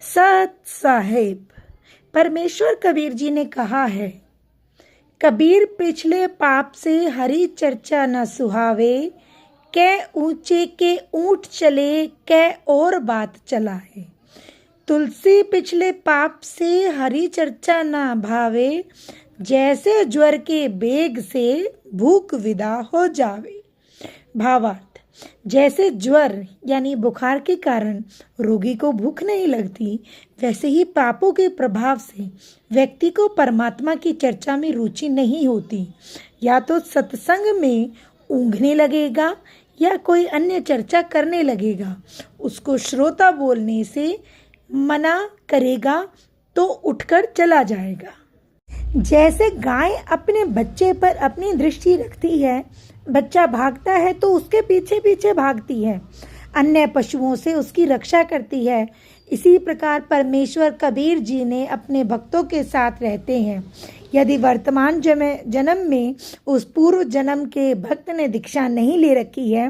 सत साहेब, परमेश्वर कबीर जी ने कहा है, कबीर पिछले पाप से हरी चर्चा न सुहावे, कै ऊंचे के ऊंट चले कै और बात चलाए। तुलसी पिछले पाप से हरी चर्चा न भावे, जैसे ज्वर के बेग से भूख विदा हो जावे। भावार्थ, जैसे ज्वर यानी बुखार के कारण रोगी को भूख नहीं लगती, वैसे ही पापों के प्रभाव से व्यक्ति को परमात्मा की चर्चा में रुचि नहीं होती। या तो सत्संग में ऊँघने लगेगा या कोई अन्य चर्चा करने लगेगा। उसको श्रोता बोलने से मना करेगा तो उठकर चला जाएगा। जैसे गाय अपने बच्चे पर अपनी दृष्टि रखती है, बच्चा भागता है तो उसके पीछे पीछे भागती है, अन्य पशुओं से उसकी रक्षा करती है। इसी प्रकार परमेश्वर कबीर जी ने अपने भक्तों के साथ रहते हैं। यदि वर्तमान जन्म में उस पूर्व जन्म के भक्त ने दीक्षा नहीं ले रखी है,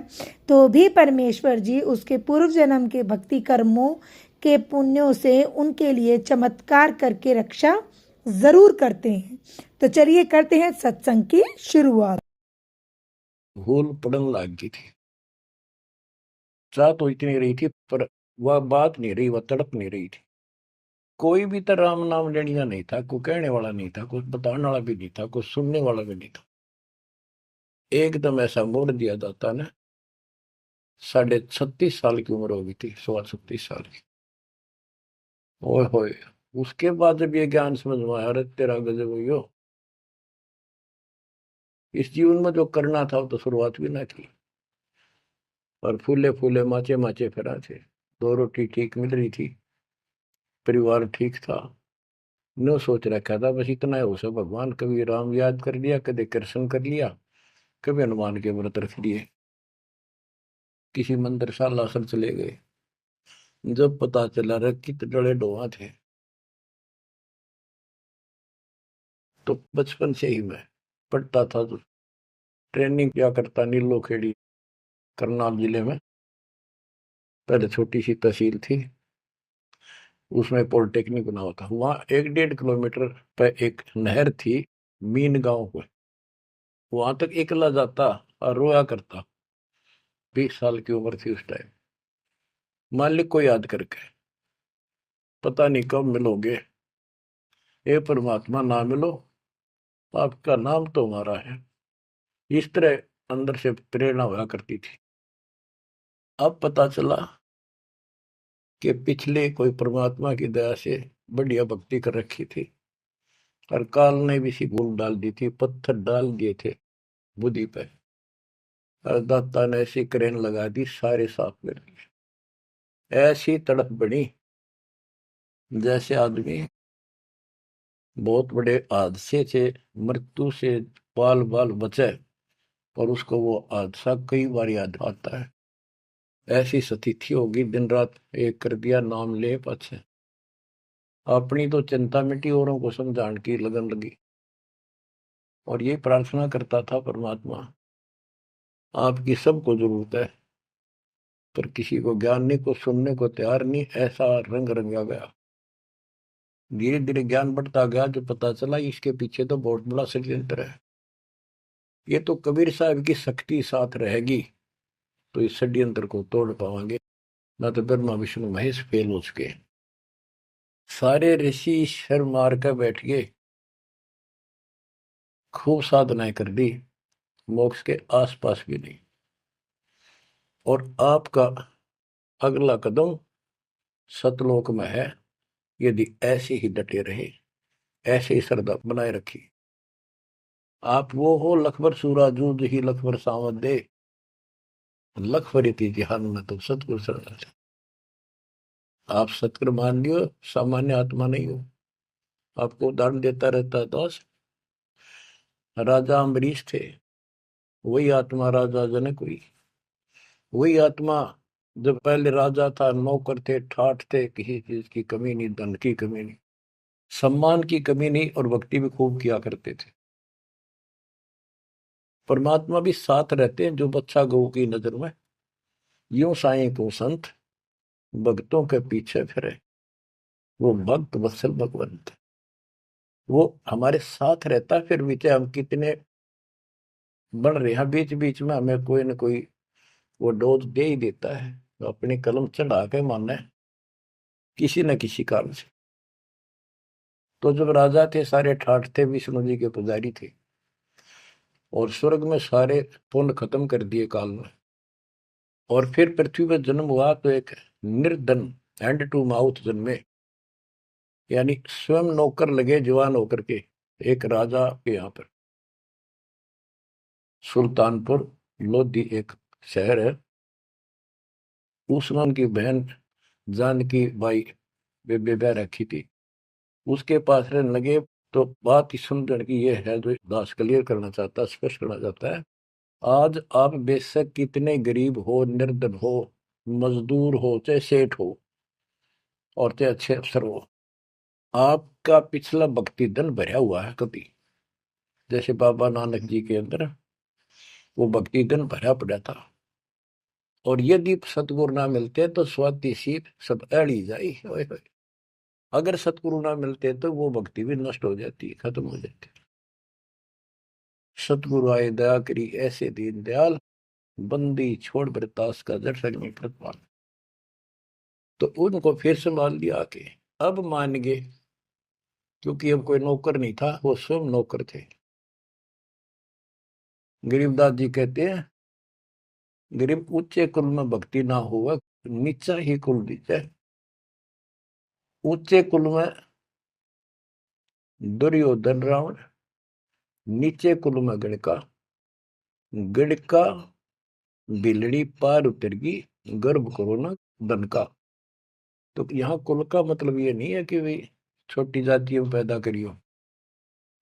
तो भी परमेश्वर जी उसके पूर्व जन्म के भक्ति कर्मों के पुण्यों से उनके लिए चमत्कार करके रक्षा जरूर करते हैं। तो चलिए करते हैं सत्संग की शुरुआत। भूल पड़न लग गई थी। चाह तो इतनी रही थी, पर वह बात नहीं रही, वह तड़प नहीं रही थी। कोई भी तो राम नाम लेने का नहीं था, कोई कहने वाला नहीं था, कुछ बताने वाला भी नहीं था, कुछ सुनने वाला भी नहीं था। एकदम ऐसा मोड़ दिया जाता ना। 36.5 साल की उम्र हो गई थी, 36.5 साल की। ओए होए, उसके बाद जब ये ज्ञान समझ में आया, अरे तेरा गजब हो, इस जीवन में जो करना था वो तो शुरुआत भी ना की। और फूले फूले माचे माचे फिरा थे। 2 रोटी ठीक मिल रही थी, परिवार ठीक था। नो सोच रखा था बस इतना है, उसे भगवान कभी राम याद कर लिया, कभी कृष्ण कर लिया, कभी हनुमान के व्रत रख लिए, किसी मंदिर सालासर चले गए। जब पता चला रे कितने डले डोहा थे, तो बचपन से ही मैं पढ़ता था, तो ट्रेनिंग क्या करता नीलो खेड़ी करनाल जिले में। पहले छोटी सी तहसील थी, उसमें पॉलिटेक्निक बना हुआ था। वहां 1-1.5 किलोमीटर पर एक नहर थी, मीन गांव को। वहां तक एकला जाता और रोया करता। 20 साल की उम्र थी उस टाइम। मालिक को याद करके, पता नहीं कब मिलोगे, हे परमात्मा ना मिलो, आपका नाम तो हमारा है। इस तरह अंदर से प्रेरणा हुआ करती थी। अब पता चला कि पिछले कोई परमात्मा की दया से बढ़िया भक्ति कर रखी थी, और काल ने भी सी भूल डाल दी थी, पत्थर डाल दिए थे बुद्धि पे, और दाता ने ऐसी करेन लगा दी, सारे साफ कर दिए। ऐसी तड़प बनी जैसे आदमी बहुत बड़े हादसे से, मृत्यु से बाल बाल बचे, और उसको वो हादसा कई बार याद आता है। ऐसी स्थिति होगी, दिन रात एक कर दिया, नाम ले पाछे। अपनी तो चिंता मिटी, औरों को समझाने की लगन लगी। और ये प्रार्थना करता था, परमात्मा आपकी सबको जरूरत है, पर किसी को ज्ञान नहीं, को सुनने को तैयार नहीं। ऐसा रंग रंगा गया। धीरे धीरे ज्ञान बढ़ता गया, जो पता चला इसके पीछे तो बहुत बड़ा षड्यंत्र है। ये तो कबीर साहब की शक्ति साथ रहेगी तो इस षड्यंत्र को तोड़ पाएंगे, ना तो ब्रह्मा विष्णु महेश फेल हो चुके। सारे ऋषि शर मार कर बैठ गए, खूब साधनाएं कर दी, मोक्ष के आसपास भी नहीं। और आपका अगला कदम सतलोक में है, यदि ऐसे ही डटे रहे, ऐसे ही श्रद्धा बनाए रखी। आप वो हो लखबर सूरा जूझ ही लखबर सावत दे, लखबर जिहान में तो सतगुरु शरण। आप सतगुरु मान लियो, सामान्य आत्मा नहीं हो। आपको उदाहरण देता रहता है दोस्त। राजा अम्बरीश थे, वही आत्मा राजा जनक हुई। वही आत्मा जब पहले राजा था, नौकर थे, ठाठ थे, किसी चीज की कमी नहीं, धन की कमी नहीं, सम्मान की कमी नहीं, और भक्ति भी खूब किया करते थे। परमात्मा भी साथ रहते हैं जो बच्चा गऊ की नजर में। यूं साईं को संत भक्तों के पीछे फिरे। वो भक्त वत्सल भगवंत, वो हमारे साथ रहता है। फिर भी चाहे हम कितने बढ़ रहे हैं, बीच बीच में हमें कोई ना कोई वो डोज दे ही देता है, तो अपनी कलम चढ़ा के मानना है किसी न किसी कारण से। तो जब राजा थे सारे ठाठ थे, विष्णु जी के पुजारी थे, और स्वर्ग में सारे पुण्य खत्म कर दिए काल में, और फिर पृथ्वी पर जन्म हुआ तो एक निर्धन हैंड टू माउथ जन्मे, यानी स्वयं नौकर लगे जवान होकर के एक राजा के यहाँ पर। सुल्तानपुर लोधी एक शहर है, उसमें उनकी बहन जानकी बाई बेबे रखी थी, उसके पास रहने लगे। तो बात ही समझने की ये है जो दास क्लियर करना चाहता है, स्पष्ट करना चाहता है। आज आप बेशक कितने गरीब हो, निर्धन हो, मजदूर हो, चाहे सेठ हो, और चाहे अच्छे अफसर हो, आपका पिछला भक्ति धन भरा हुआ है कभी। जैसे बाबा नानक जी के अंदर वो भक्ति धन भरा पड़ा था, और यदि सतगुरु ना मिलते तो स्वाति सीप सब अड़ी जाई। अगर सतगुरु ना मिलते तो वो भक्ति भी नष्ट हो जाती, खत्म हो जाती। सतगुरु आए दया करी ऐसे दीन दयाल, बंदी छोड़ बरतास का जड़ संग कृपाल। तो उनको फिर संभाल लिया आके, अब मान गए, क्योंकि अब कोई नौकर नहीं था, वो स्वयं नौकर थे। गरीबदास जी कहते हैं, गरीब ऊंचे कुल में भक्ति ना हुआ, नीचा ही कुल नीचा। ऊंचे कुल में दुर्योधन रावण, नीचे कुल में गणका, गणका बिलड़ी पार उतर गई, गर्भ करो ना धन का। तो यहाँ कुल का मतलब ये नहीं है कि भाई छोटी जातियों पैदा करियो।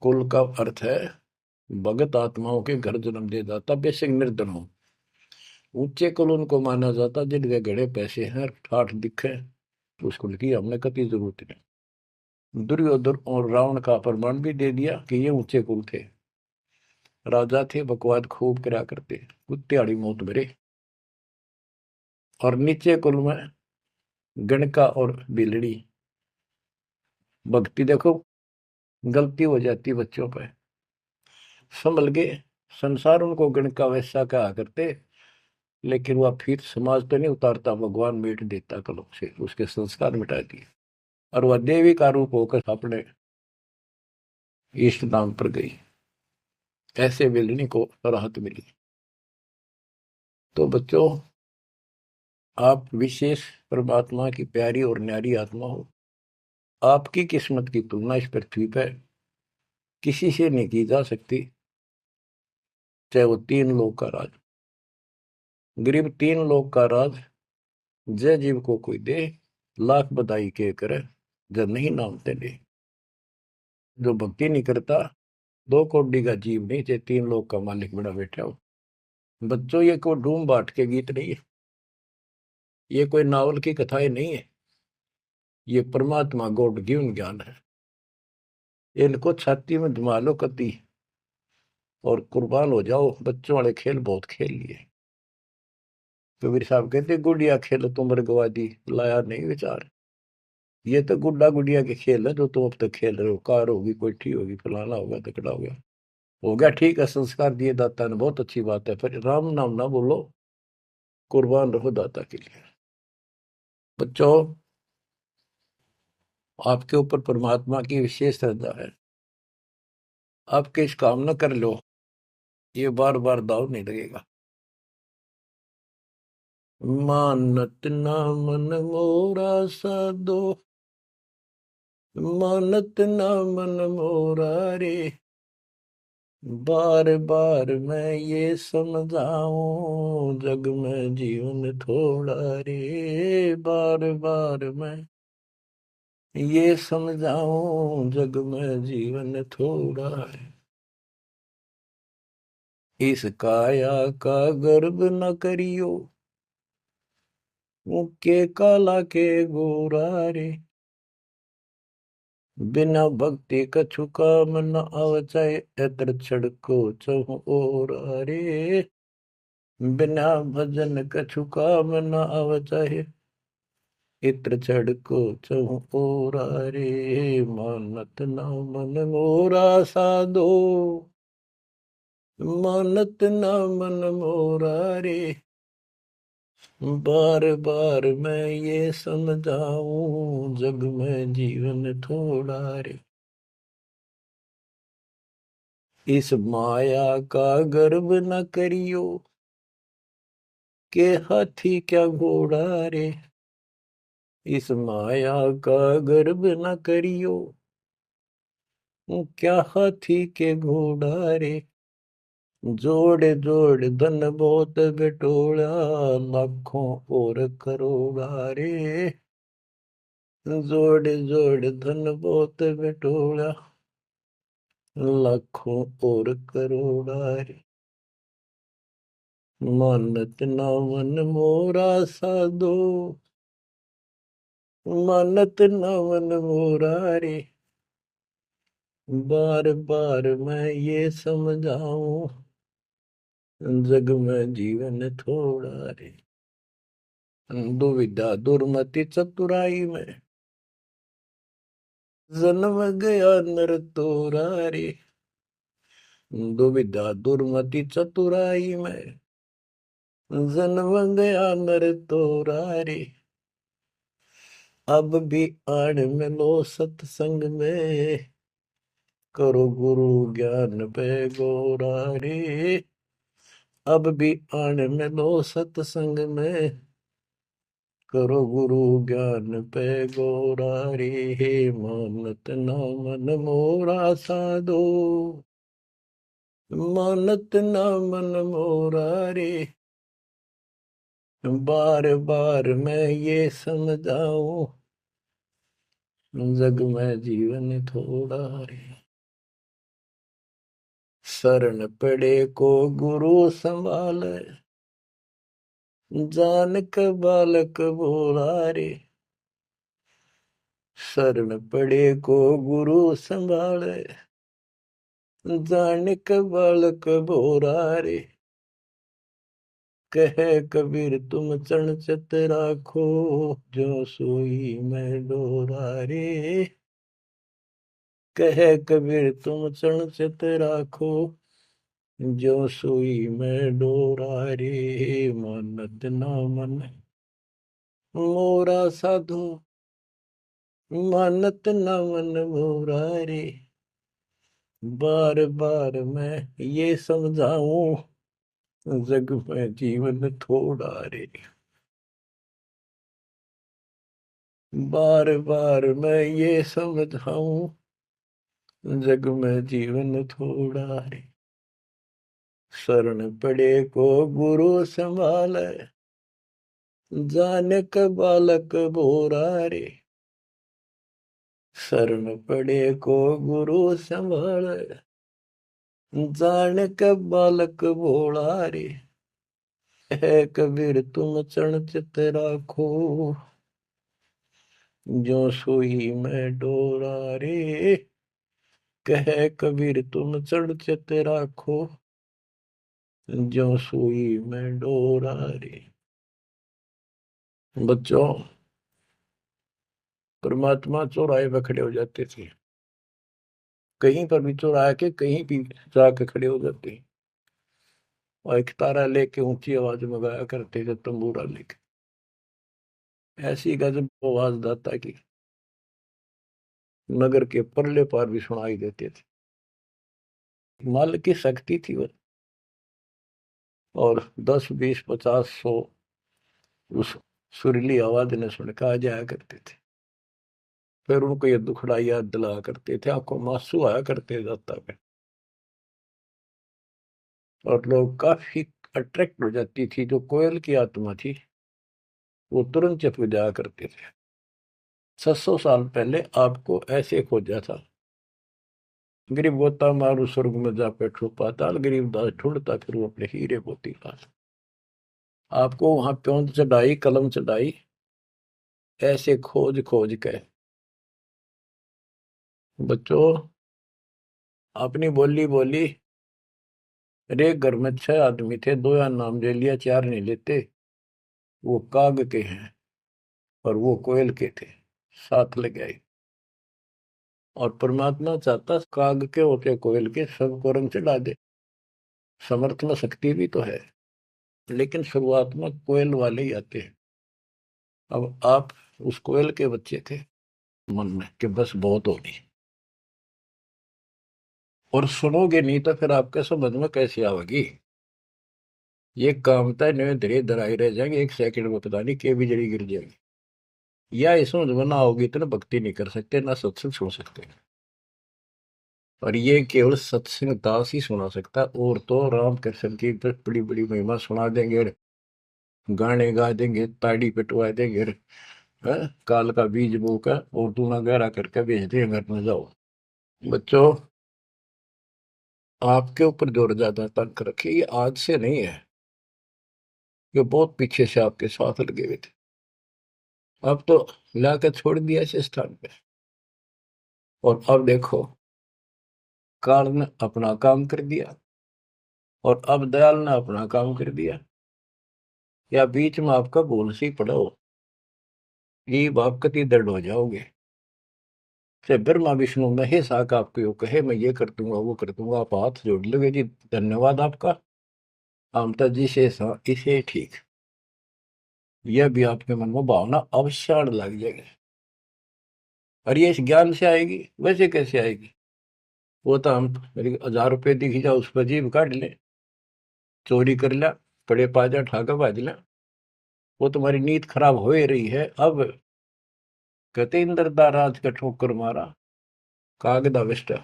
कुल का अर्थ है भगत आत्माओं के घर जन्म दे जाता, बेशक निर्धन हो। ऊंचे कुल उनको माना जाता जिनके घड़े पैसे हैं, ठाठ दिखे, उस कुल की हमने कभी जरूरत नहीं। दुर्योधन और रावण का प्रमाण भी दे दिया कि ये ऊंचे कुल थे, राजा थे, बकवाद खूब करा करते, कुत्तेआड़ी मौत भरे। और नीचे कुल में गणका और बिलड़ी, भक्ति देखो गलती हो जाती बच्चों पे, संभल गए। संसार उनको गणका वैसा कहा करते, लेकिन वह फिर समाज तो नहीं उतारता, भगवान मिट देता कलों से, उसके संस्कार मिटा दिए, और वह देवी का रूप होकर अपने इष्ट धाम पर गई। ऐसे बिलनी को राहत मिली। तो बच्चों, आप विशेष परमात्मा की प्यारी और न्यारी आत्मा हो। आपकी किस्मत की तुलना इस पृथ्वी पर किसी से नहीं की जा सकती, चाहे वो तीन लोक का राज। गरीब तीन लोक का राज जय जीव को कोई दे, लाख बधाई के करे, जब नहीं नामते दे। जो भक्ति नहीं करता, दो कौड़ी का जीव नहीं, चाहे तीन लोक का मालिक बड़ा बैठा हो। बच्चों, ये कोई डूम बाट के गीत नहीं है, ये कोई नावल की कथाएं नहीं है, ये परमात्मा गॉड गिवन ज्ञान है। इनको छाती में जमा लो कति और कुर्बान हो जाओ। बच्चों वाले खेल बहुत खेल लिए। कबीर साहब कहते, गुड़िया खेल तुम गवा दी, लाया नहीं विचार। ये तो गुड्डा गुड़िया के खेल है जो तुम अब तक खेल रहे हो। कार होगी, कोठी होगी, फलाना होगा, तकड़ा हो गया, ठीक है, संस्कार दिए दाता ने, बहुत अच्छी बात है, फिर राम नाम ना बोलो, कुर्बान रहो दाता के लिए। बच्चों, आपके ऊपर परमात्मा की विशेष श्रद्धा है, आपके इस काम न कर लो, ये बार बार दाव नहीं लगेगा। मानत ना मन मोरा साधो, मानत ना मन मोरा रे, बार बार मैं ये समझाऊं, जग में जीवन थोड़ा रे, बार बार मैं ये समझाऊं, जग में जीवन थोड़ा है। इस काया का गर्व न करियो, मुक्के काला के गोरा रे, बिना भक्ति कछु काम न आवचाए, एतर छड़को चहु और रे, बिना भजन कछु काम न आवचाए, इत्र चढ़को चहु ओरा रे, मानत ना मन मोरा साधो, मानत ना मन मोरा रे। बार बार मैं ये समझाऊं, जग में जीवन थोड़ा रे। इस माया का गर्व न करियो, के हाथी क्या घोड़ा रे। इस माया का गर्व न करियो, क्या हाथी के घोड़ा रे। जोड़ जोड़ धन बहुत बटोला, लाखों और करोड़ा रे। जोड़ जोड़ धन बहुत बटोला, लाखों और करोड़ा रे। मानत ना मन मोरा साधो, मानत ना मन मोरा रे। बार बार मैं ये समझाऊं, जग में जीवन थोड़ा रे। दुविधा दुर्मति चतुराई में, जन्म गया नर तोरा रे। दुविधा दुर्मति चतुराई में, जन्म गया नर तोरा रे। अब भी आड़ मिलो सत्संग में, करो गुरु ज्ञान पे गोरा रे। अब भी आड़ मिलो सत्संग में, करो गुरु ज्ञान पे गोरा रे। मानत ना मन मोरा साधो, मानत ना मन मोरा रे। बार बार मैं ये समझाऊं, जग में जीवन थोड़ा रे। शरण पड़े को गुरु संभाले, जान के बालक बोला रे। शरण पड़े को गुरु संभाले, जान के बालक बोरा रे। कहे कबीर तुम चरण चित राखो, जो सोई मैं डोरा रे। कहे कबीर तुम चरण चित राखो, जो सोई मैं डोरा रे। मानत ना मन मोरा साधु, मानत ना मन मोरा रे। बार बार मैं ये समझाऊं, जग में जीवन थोड़ा रे। बार बार मैं ये समझाऊं, जग में जीवन थोड़ा रे। शरण पड़े को गुरु संभाले, जाने का बालक बोरा रे। शरण पड़े को गुरु संभाले, जाने का बालक बोला रे। है कबीर तुम चरण चित राखो, जो सोई मैं डोरा रे। कहे कबीर तुम चढ़ चित राखो, जो सोई मैं डोरा रे। बच्चों, परमात्मा चौराहे पे खड़े हो जाते थे, कहीं पर भी चौराहे के कहीं भी जाके खड़े हो जाते, और एक तारा लेके ऊंची आवाज में गाया करते थे, तंबूरा लेके। ऐसी गजब आवाज दाता की नगर के परले पार भी सुनाई देते थे। माल की शक्ति थी वह, और 10, 20, 50, 100 उस सुरीली आवाज ने सुन के आ जाया करते थे। फिर उनको ये दुखड़ा याद दिलाया करते थे, आंखों में आंसू आया करते दाता पे, और लोग काफी अट्रैक्ट हो जाती थी। जो कोयल की आत्मा थी वो तुरंत चुप जाया करते थे। 700 साल पहले आपको ऐसे खोजा था, गरीब गोता मारू स्वर्ग में जा बैठो पाताल, गरीब दास ढूंढता फिर वो अपने हीरे मोती पास। आपको वहां प्योंद चढ़ाई, कलम चढ़ाई, ऐसे खोज खोज के। बच्चों, अपनी बोली बोली। एक घर में 6 आदमी थे, 2 या नाम ले लिया, 4 नहीं लेते, वो काग के हैं। और वो कोयल के थे, साथ लग आए। और परमात्मा चाहता काग के होते कोयल के सबको रंग चढ़ा दे। समर्थ में शक्ति भी तो है, लेकिन शुरुआत में कोयल वाले ही आते हैं। अब आप उस कोयल के बच्चे थे मन में कि बस बहुत होगी, और सुनोगे नहीं तो फिर आपके समझ में कैसे आवेगी। ये कामता नहीं धीरे धराई रह जाएंगे, एक सेकंड में पता नहीं के भी जड़ी गिर जाएगी। या इस समझ में ना होगी तो ना भक्ति नहीं कर सकते, ना सत्संग सुन सकते। और ये केवल सत्संग दास ही सुना सकता है, और तो राम कृष्ण की बड़ी बड़ी महिमा सुना देंगे, गाने गा देंगे, ताड़ी पिटवा देंगे, काल का बीज बोकर और दूना गहरा करके भेज देंगे घर में जाओ। बच्चों, आपके ऊपर जोर ज्यादा तंक रखिए, ये आज से नहीं है, ये बहुत पीछे से आपके साथ लगे हुए थे। अब तो लाकर छोड़ दिया इस स्थान पे, और अब देखो काल ने अपना काम कर दिया और अब दयाल ने अपना काम कर दिया। या बीच में आपका भूल सी पड़ा हो, ये आप कति दर्द हो जाओगे। से ब्रह्मा विष्णु महेश आका आपको यो कहे मैं ये कर दूंगा वो कर दूंगा, आप हाथ जोड़ लोगे जी धन्यवाद आपका, आमता जी से इसे ठीक। यह भी आपके मन में भावना अवश्य लग जाएगी। और ये इस ज्ञान से आएगी, वैसे कैसे आएगी? वो तो हम मेरी 1000 रुपये दिखी जाओ उस पर जीभ काट ले, चोरी कर लिया, पड़े पाजा ठाकर भाज लिया, वो तुम्हारी नीयत खराब हो ही रही है। अब कहते इंद्रदा राज का ठोकर मारा कागदा विष्टा,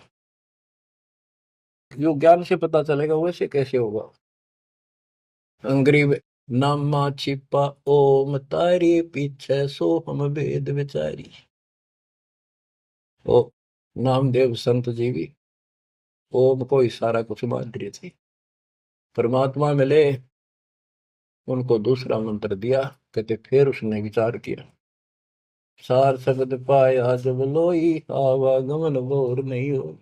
जो ज्ञान से पता चलेगा वैसे कैसे होगा? अंग्रेज नामा छिपा ओम तारी पीछे सो हम भेद विचारी। ओ नामदेव संत जी भी ओम को ही सारा कुछ मान रहे थे। परमात्मा मिले, उनको दूसरा मंत्र दिया, कहते फिर उसने विचार किया, सार शब्द पाया जब लोई आवागमन बोर नहीं हो।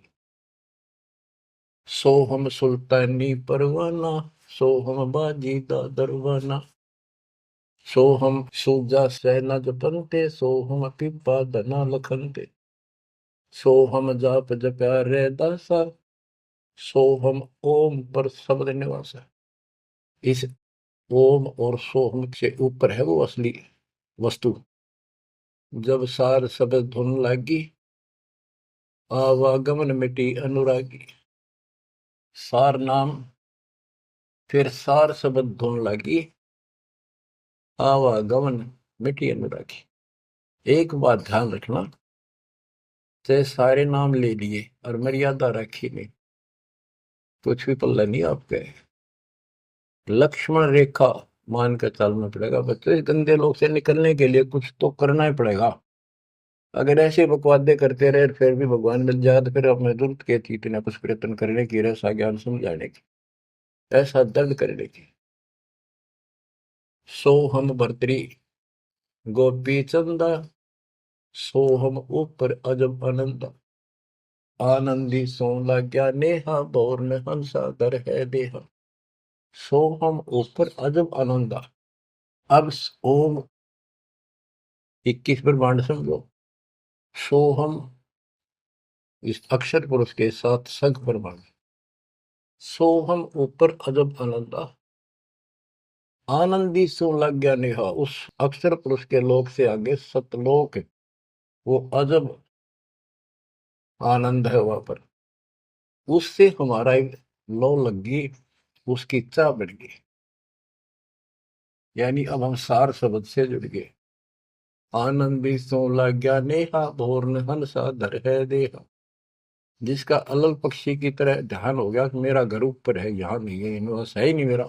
सो हम सुल्तानी परवाना, सो हम बाजी दा दरवाना, सो हम सूजा सेना जपनते, सो हम पिपा धना लखनते, सो हम जाप जप्या रे दासा, सो हम ओम पर शब्द निवासा। इस ओम और सोहम से ऊपर है वो असली वस्तु। जब सार शब्द धुन लागी, आवागमन मिटी अनुरागी। सार नाम, फिर सार शब्द धुन लागी, आवागमन मिटी अनुरागी। एक बात ध्यान रखना, चाहे सारे नाम ले लिए और मर्यादा रखी नहीं, कुछ भी पल्ला नहीं आपके। लक्ष्मण रेखा मान कर चलना पड़ेगा बच्चों, इस गंदे लोग से निकलने के लिए कुछ तो करना ही पड़ेगा। अगर ऐसे बकवादे करते रहे फिर भी भगवान मिल जाए तो फिर अपने जरूरत के थी इतना कुछ प्रयत्न करने की, ऐसा ज्ञान समझाने की, ऐसा दर्द करने की। सो हम भर्तरी गोपी चंदा, सो हम ऊपर अजब आनंदा, आनंदी सो लाग्या नेहा बोर में हंसा दर है देहा। सो हम ऊपर अजब आनंदा। अब ओम 21 ब्रह्मांड समझो, सो हम इस अक्षर पुरुष के साथ संख ब्रह्मांड, सो हम ऊपर अजब आनंदा, आनंदी सो लग गया नेहा। उस अक्षर पुरुष के लोक से आगे सतलोक है, वो अजब आनंद है वहां पर। उससे हमारा लो लग गई, उसकी चाह बढ़ गई, यानी अब हम सार शब्द से जुड़ गए। आनंदी सो लग गया नेहा भोर हंसा धर है देहा। जिसका अलल पक्षी की तरह ध्यान हो गया कि मेरा घर ऊपर है, यहाँ नहीं है, इनमें है ही नहीं मेरा।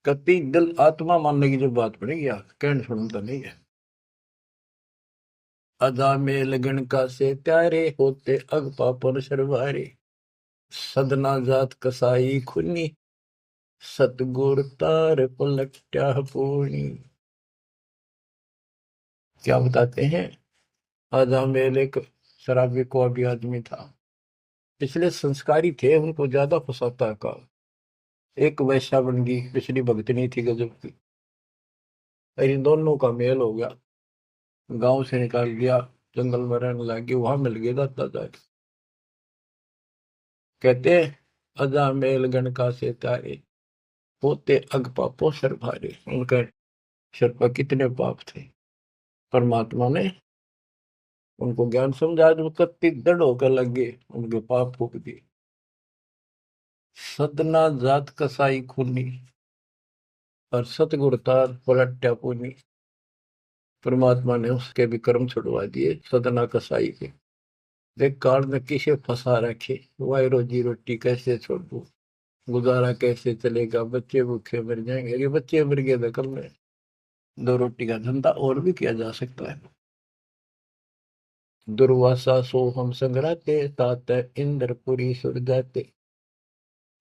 कति दिल आत्मा मानने की जो बात पड़ेगी कहने सुनता नहीं है। अदा में लगन का से प्यारे होते अग पापन शर्वारे, सदना जात कसाई खुनी, सतगुर तार पलट्या पूर्णी। क्या बताते हैं? आजा मेल एक शराबी को अभी आदमी था, पिछले संस्कारी थे, उनको ज्यादा फसाता का। एक वैश्या बन गई, पिछली भक्तनी थी गजब की, और इन दोनों का मेल हो गया, गांव से निकाल दिया, जंगल में रहने लग गए, वहां मिल गए दादा जाके। कहते अजा मेल गण का से तारे, होते अग पापो सर भारे। उनका सर पर कितने पाप थे, परमात्मा ने उनको ज्ञान समझा, जो कत्ती दृढ़ होकर लग गए, उनके पाप फूक दिए। सदना जात कसाई खूनी, और सतगुरता पलट्या पुनी। परमात्मा ने उसके भी कर्म छुड़वा दिए, सदना कसाई के। देख काल में किसे फंसा रखे, वाई रोजी रोटी कैसे छोड़ू, गुजारा कैसे चलेगा, बच्चे भूखे मर जाएंगे। ये बच्चे मर गए थे कल में, दो रोटी का धंधा और भी किया जा सकता है। दुर्वासा सो हम संग्राते, तात इंद्रपुरी सुर जाते।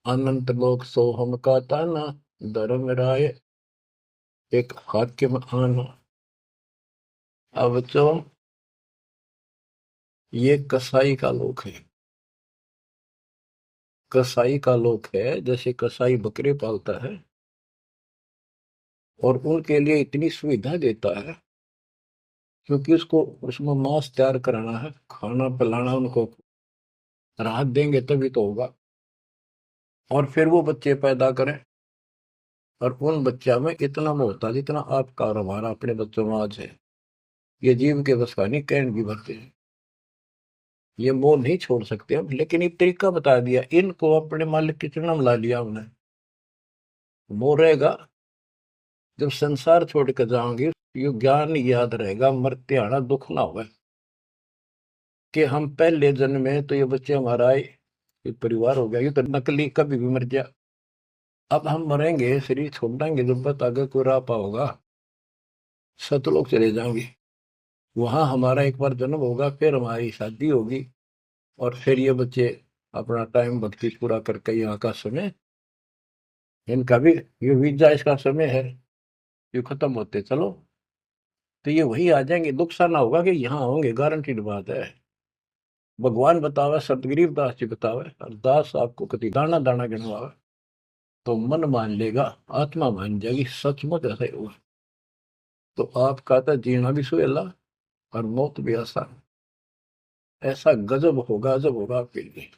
अनंत लोक सो हम का ताना, धर्म राय एक हाकिम आना। अब बच्चों, ये कसाई का लोक है। कसाई का लोक है, जैसे कसाई बकरे पालता है और उनके लिए इतनी सुविधा देता है, क्योंकि उसको उसमें मांस तैयार कराना है, खाना पिलाना, उनको राहत देंगे तभी तो होगा। और फिर वो बच्चे पैदा करें, और उन बच्चा में इतना मोहता जितना आपका और हमारा अपने बच्चों में आज है, ये जीव के बस का नहीं, कैन भी भरते हैं। ये मोह नहीं छोड़ सकते हम, लेकिन एक तरीका बता दिया, इनको अपने मालिक की चरणों में ला लिया हमने। मोह रहेगा, जब संसार छोड़ कर जाओगे, ये ज्ञान याद रहेगा, मरते आना दुख ना होगा, कि हम पहले जन्म में तो ये बच्चे हमारा आए, ये परिवार हो गया, ये तो नकली, कभी भी मर गया। अब हम मरेंगे, शरीर छोड़ देंगे, जब तक आगे कोई राह पाओगा, सतलोक चले जाएंगे। वहां हमारा एक बार जन्म होगा, फिर हमारी शादी होगी, और फिर ये बच्चे अपना टाइम भक्ति पूरा करके यहाँ का समय, इनका भी ये वीजा इसका समय है, ये खत्म होते चलो, तो ये वही आ जाएंगे। दुख सा ना होगा कि यहाँ होंगे, गारंटीड बात है। भगवान बतावे, सतगरीब दास जी बतावे, दास आपको कति दाना दाना गिनवावे, तो मन मान लेगा, आत्मा मान जाएगी, सचमुच ऐसा ही होगा। तो आपका तो जीना भी सुहेला और मौत भी आसान। ऐसा गजब होगा, अजब होगा आपके लिए।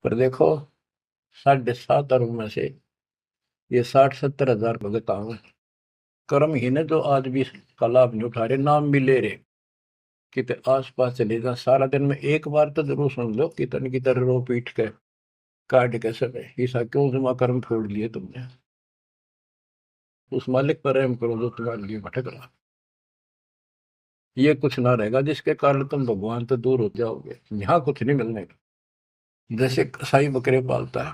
पर देखो, 7.5 अरब में से ये 60-70 हजार भगत आवे, कर्म ही ने जो आज भी का लाभ नहीं उठा रहे, नाम भी ले रहे, कितने आस पास चले जा, सारा दिन में एक बार तो जरूर सुन लो, कितन की तरह रो पीट के काट के समय, ऐसा क्यों जमा कर्म छोड़ लिए तुमने। उस मालिक पर रहम करो जो तुम्हारे लिए भटक रहा। ये कुछ ना रहेगा जिसके कारण तुम भगवान से दूर हो जाओगे, यहाँ कुछ नहीं मिलने का। जैसे कसाई बकरे पालता है,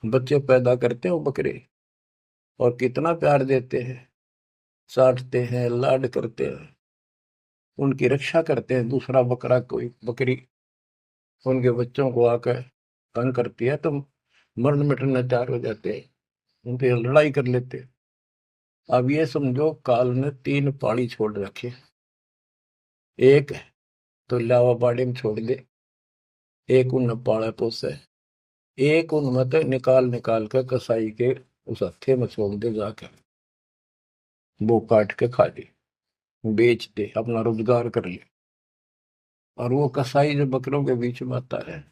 बच्चे पैदा करते हो बकरे, और कितना प्यार देते हैं, चाटते हैं, लाड करते हैं, उनकी रक्षा करते हैं। दूसरा बकरा, कोई बकरी उनके बच्चों को आकर तंग करती है, तो मरण मिटने तैयार हो जाते हैं, उनसे लड़ाई कर लेते हैं। अब ये समझो, काल ने 3 पाड़ी छोड़ रखे, एक तो लावा बाड़ी में छोड़ दे, एक उन पाड़ा पोसे, एक उन मत निकाल निकाल कर कसाई के उस हत्थे में छोड़ दे जाकर, वो काट के खा ले, बेच दे, अपना रोजगार कर ले। और वो कसाई जो बकरों के बीच में आता है,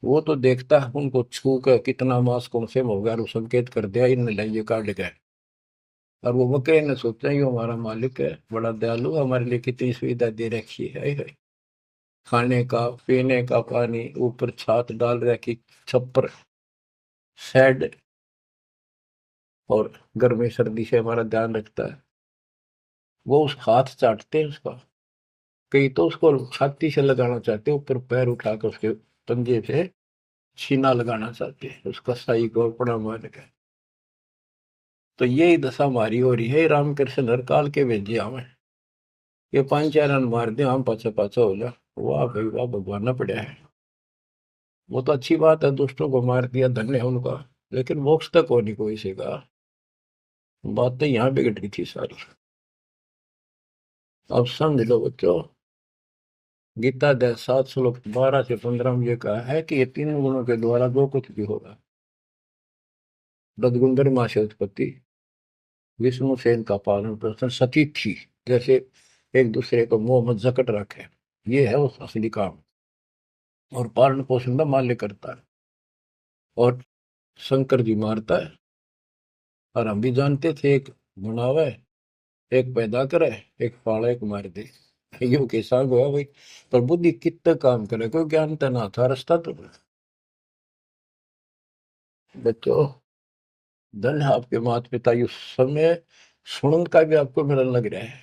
वो तो देखता है उनको छू कर कितना मांस कौन से हो गया, और वो संकेत कर दिया इन लाइए काट गए। और वो बकरे ने सोचा ये हमारा मालिक है, बड़ा दयालु, हमारे लिए कितनी सुविधा दे रखी है, खाने का, पीने का पानी, ऊपर छात डाल रखी, छप्पर, शेड, और गर्मी सर्दी से हमारा ध्यान रखता है। वो उस हाथ चाटते हैं उसका, कई तो उसको छाती से लगाना चाहते हैं, ऊपर पैर उठाकर उसके पंजे से छीना लगाना चाहते हैं, उसका साई को अपना मान के। तो यही दशा हमारी हो रही है। रामकृष्ण हर काल के भेजे हमें, ये 5 4 रन मार दे, हम पाछा पाछा हो जा, वाह भाई वाह, भगवान ना पड़ा है। वो तो अच्छी बात है, दुष्टों को मार दिया, धन्य है उनका, लेकिन मोक्ष तक हो नहीं कोई से का। बात तो यहाँ बिगड़ गई थी सारी। अब समझ लो बच्चों, गीता अध्याय 7 श्लोक 12 से 15 में ये कहा है कि ये 3 गुणों के द्वारा जो कुछ भी होगा, रदगुंदर माँ से उत्पत्ति, विष्णु से इनका पालन पोषण, सती थी, जैसे एक दूसरे को मुंह में जकट रखे, ये है उस असली काम। और पालन पोषण का माल्य करता है, और शंकर जी मारता है। और हम भी जानते थे, एक बनावे, एक पैदा करे, एक पाले, एक मार दे, यो के साग हुआ भाई। पर बुद्धि कितना काम करे, कोई ज्ञान तो ना था, रास्ता तो बच्चों, धन है आपके माता पिता, ये समय सुनन का भी आपको मिलन लग रहा है।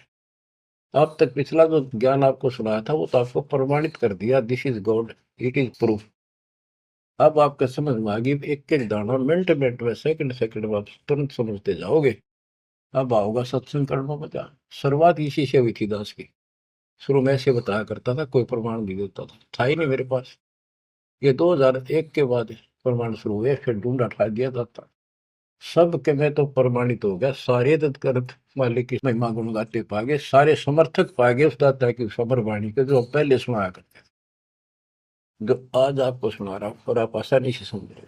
अब तक पिछला जो ज्ञान आपको सुनाया था वो तो आपको प्रमाणित कर दिया, this is God, it is proof. अब आपके समझ में आ गई, एक एक दाना मिनट मिनट में, सेकंड सेकंड में आप तुरंत समझते जाओगे। अब आओगा सत्संग करना मजा। शुरुआत इसी से हुई थी दास की। शुरू में ऐसे बताया करता था, कोई प्रमाण नहीं देता था ही नहीं मेरे पास। ये 2001 के बाद प्रमाण शुरू हुए, फिर ढूंढा ठा दिया जाता सब के, मैं तो प्रमाणित हो गया। सारे तत्कर्त मालिक की महिमा गुण गाते पागे, सारे समर्थक पागे उस दाता की समर वाणी के, जो पहले सुनाया करते थे, जो आज आपको सुना रहा हूं, और आप आसानी से समझ रहे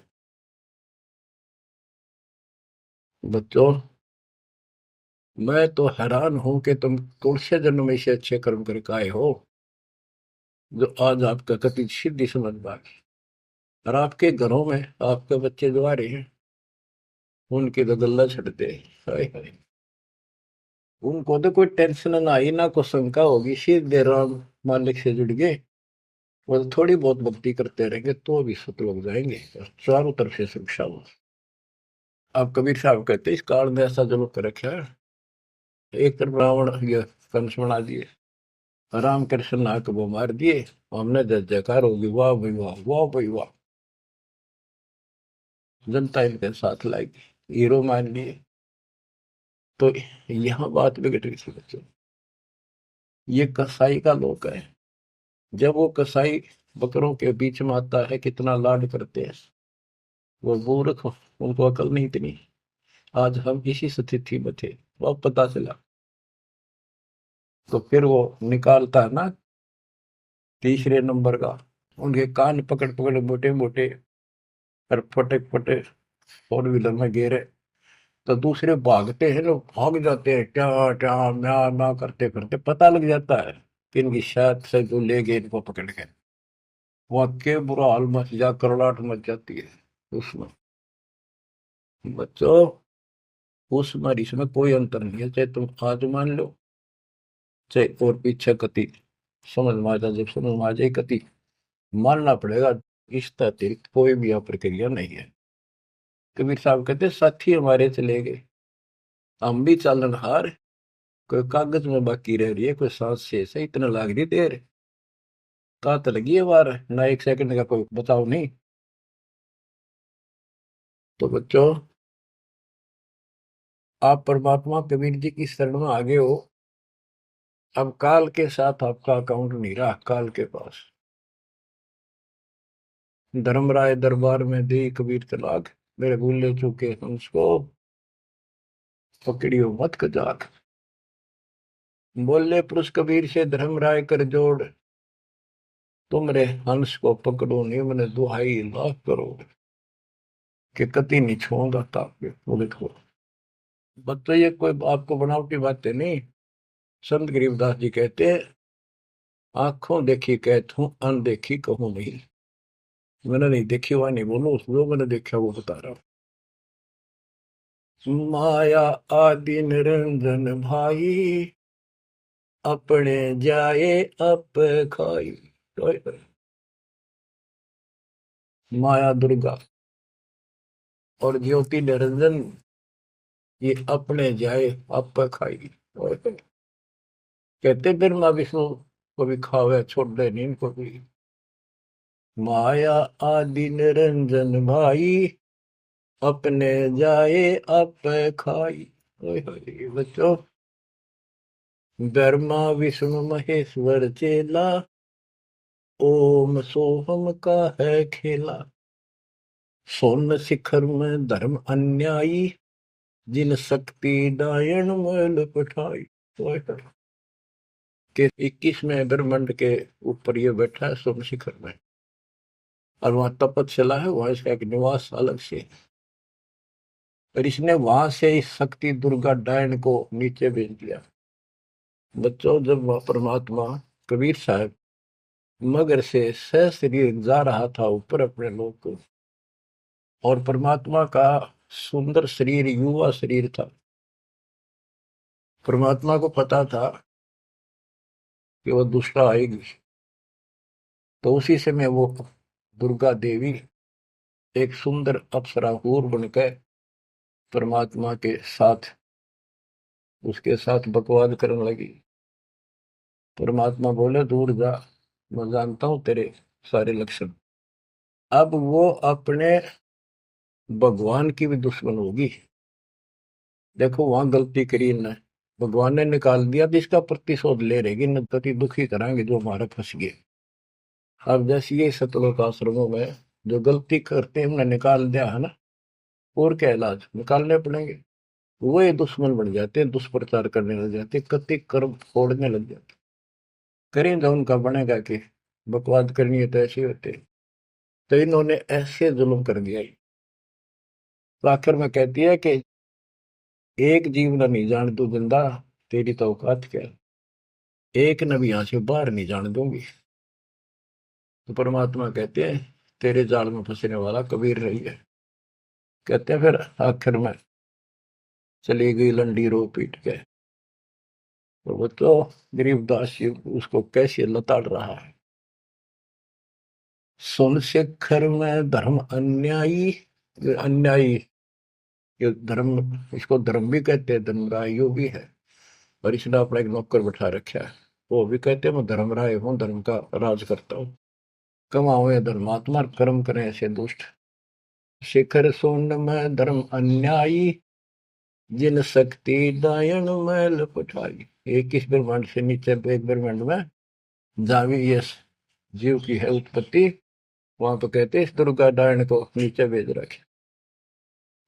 हो। बच्चों, मैं तो हैरान हूं कि तुम तुलसी जन्म में से अच्छे कर्म करके आए हो, जो आज आपका कति सिद्धि समझ पाए। और आपके घरों में आपके बच्चे जो आ रहे हैं, उनके तो गल्ला छड़ते, हाय हाय, उनको तो कोई टेंशन ना आई, ना कोई शंका होगी, सीधे राम मालिक से जुड़ गए। वो तो थोड़ी बहुत भक्ति करते रहेंगे तो भी सत लग जाएंगे, और चारों तरफ से सुरक्षा हो। आप कबीर साहब कहते इस काल में ऐसा जरूर कर रखा है, एक तरफ रावण ये कंस बना दिए, राम कृष्ण नाक वो मार दिए, हमने जय जयकार होगी, वाह भाई वाह, वाह भाई वाह, जनता इनके साथ लाएगी, हीरो मान लिए। तो यहाँ बात बिगड़ रही थी बच्चों। ये कसाई का लोक है, जब वो कसाई बकरों के बीच में आता है, कितना लाड करते हैं वो मूर्ख, उनको अकल नहीं इतनी। आज हम इसी स्थिति में थे, वो पता चला। तो फिर वो निकालता है ना तीसरे नंबर का, उनके कान पकड़ पकड़ मोटे मोटे, और फटे फटे फोर व्हीलर में गिरे, तो दूसरे भागते हैं, लोग भाग जाते हैं, क्या क्या म्या म्या करते करते, पता लग जाता है कि इनकी शायद से जो ले गए इनको पकड़ के। वहां के बुरा हाल मच जा, करड़ाहट मच जाती है उसमें। बच्चों, उसमें और इसमें कोई अंतर नहीं है, चाहे तुम आज मान लो, चाहे और पीछे कति समझ में आ जाए, जब समझ में आ जाए कति मानना पड़ेगा। इस अतिरिक्त कोई भी यहाँ प्रक्रिया नहीं है। कबीर साहब कहते साथी हमारे चले गए, हम भी चालन हार, कोई कागज में बाकी रह रही है, कोई सांस शेष है, इतना लाग रही देर, तात लगी है बार, ना एक सेकंड का कोई बचाव नहीं। तो बच्चों, आप परमात्मा कबीर जी की शरण में आगे हो। अब काल के साथ आपका अकाउंट नहीं रहा, काल के पास। धर्मराय दरबार में दी कबीर तलाक, मेरे भूले चूके हंस को पकड़ियो मत कजाक। बोले पुरुष कबीर से धर्मराय कर जोड़, तुमरे हंस को पकड़ो निम्न दुहाई लाख करोड़, कि कति नहीं छोड़ूंगा ताके बोले को। बच्चों, ये कोई आपको बनावटी बातें नहीं। संत गरीबदास जी कहते हैं, आंखों देखी कहत हूं, अनदेखी कहूं नहीं। मैंने नहीं देखी हुआ नहीं बोलो, जो मैंने देखा वो बता रहा हूं। माया आदि निरंजन भाई, अपने जाए अप खाई। माया दुर्गा और ज्योति निरंजन, ये अपने जाए अप खाई। कहते ब्रह्मा विष्णु को भी खावे, छोड़ दे नहीं इनको भी। माया आदि निरंजन भाई, अपने जाए अप खाई। बच्चों, ब्रह्मा विष्णु महेश्वर चेला, ओम सोहम का है खेला। सोन शिखर में धर्म अन्यायी, जिन शक्ति डायन मैल पठाई। के 21वें ब्रह्मांड के ऊपर ये बैठा है सोम शिखर में, और वहां तपस्या है, वहां इसका एक निवास अलग से। और इसने वहां से इस शक्ति दुर्गा डायन को नीचे भेज दिया। बच्चों, जब वह परमात्मा कबीर साहब मगर से सशरीर जा रहा था ऊपर अपने लोक को, और परमात्मा का सुंदर शरीर युवा शरीर था, परमात्मा को पता था कि वह दुष्टा आएगी, तो उसी समय वो दुर्गा देवी एक सुंदर अप्सरा हूर बनकर परमात्मा के साथ उसके साथ बकवाद करने लगी। परमात्मा बोले, दूर जा, मैं जानता हूं तेरे सारे लक्षण। अब वो अपने भगवान की भी दुश्मन होगी। देखो वहां गलती करी न, भगवान ने निकाल दिया तो इसका प्रतिशोध ले रहेगी, न तो दुखी कराएंगे जो हमारे फंस गए। अब जैसे ये सतलोक आश्रमों में जो गलती करते हैं उन्हें निकाल दिया है ना, और क्या इलाज निकालने पड़ेंगे। वो ये दुश्मन बन जाते हैं, दुष्प्रचार करने लग जाते, कति कर्म फोड़ने लग जाते। करें तो उनका बनेगा कि बकवाद करनी है तो ऐसे होते, तो इन्होंने ऐसे जुल्म कर दिया। तो आखिर में कहती है कि एक जीव न नहीं जान तू जिंदा, तेरी तो औकात क्या, एक न भी यहां से बाहर नहीं जाने दूंगी। तो परमात्मा कहते हैं तेरे जाल में फंसने वाला कबीर रही है। कहते हैं फिर आखिर में चली गई लंडी रो पीट के। तो वो तो गरीबदास जी उसको कैसे लताड़ रहा है। सुन शिखर में धर्म अन्यायी, अन्यायी ये धर्म, इसको धर्म भी कहते हैं, धर्मरायो भी है, और इसने अपना एक नौकर बैठा रखा है, वो भी कहते हैं मैं धर्मराय हूँ, धर्म का राज करता हूँ। कमाओ या धर्मात्मा, कर्म करें ऐसे दुष्ट। शिखर सोन में धर्म अन्यायी, जिन शक्ति दायन मैल पठाई। एक इस ब्रह्मांड से नीचे एक ब्रह्मांड में जहाँ भी ये जीव की है उत्पत्ति, वहां पर कहते हैं इस दुर्गा डायन को नीचे भेज रखे।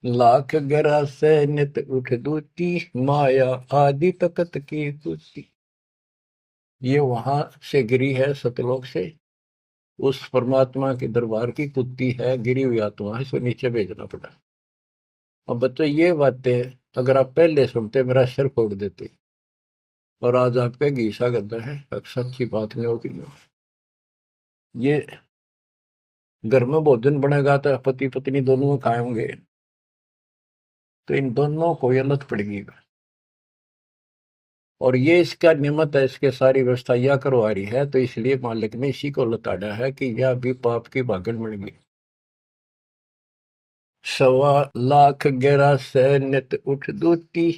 लाख गरा से नित उठ दूती, माया आदि तकत की कुती। ये वहां से गिरी है सतलोक से, उस परमात्मा के दरबार की कुत्ती है, गिरी हुई आत्मा है, इसको नीचे भेजना पड़ा। अब बच्चों ये बातें अगर आप पहले सुनते मेरा सिर फोड़ देते, और आज आपके घीसा करता है सच्ची बात नहीं होगी। ये घर में भोजन बनेगा तो पति पत्नी दोनों खाएंगे, तो इन दोनों को ये लत पड़ेगी, और ये इसका निमित्त है, इसके सारी व्यवस्था यह करवा रही है, तो इसलिए मालिक ने इसी को लताड़ा है कि यह भी पाप की भागन बन गई। 1.25 लाख गहरा से नित उठ दूती,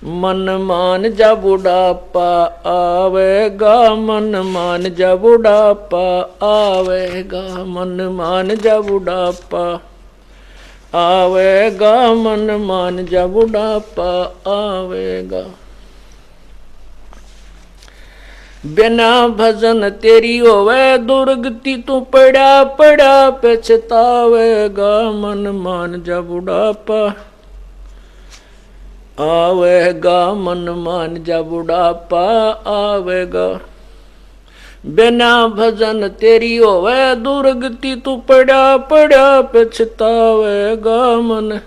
मन मान जा बुढ़ापा आवेगा, मन मान जा बुढ़ापा आवेगा, मन मान जा बुढ़ापा आवेगा, मन मान जा बुढ़ापा आवेगा। बिना भजन तेरी होवे दुर्गति, तू पड़ा पड़ा पछतावेगा, मन मान जा बुढ़ापा आवेगा, मन मान जा बुढ़ापा आवेगा। बिना भजन तेरी होवे दुर्गति, तू पड़ा पड़ा पछतावेगा, मन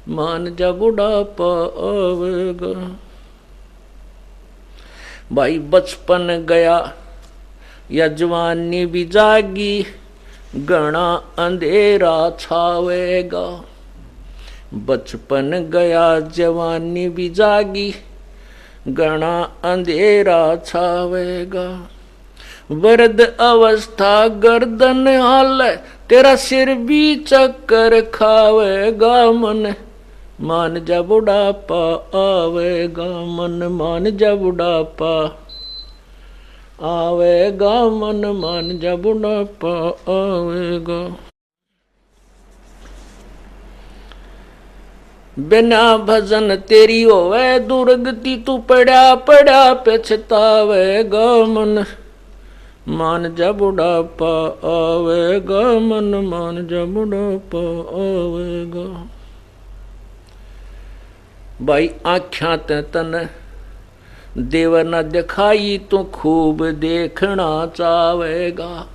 मान जा बुढ़ापा आवेगा। भाई बचपन गया या जवानी भी जागी, घना अंधेरा छावेगा। बचपन गया जवानी भी जागी, घना अंधेरा छावेगा। वृद्ध अवस्था गर्दन हाल, तेरा सिर भी चक्कर खावेगा, मन मान जा बुढ़ापा आवेगा, मन मान जा बुढ़ापा आवेगा, मन मान जा बुढ़ापा आवेगा। बिना भजन तेरी होवे दुर्गति, तू पड़ा पड़ा पछतावेगा, मन मान जा बुढ़ापा आवेगा, मन मान जा बुढ़ापा आवेगा। भाई आख्या ते तन देव न दिखाई, तो खूब देखना चावेगा।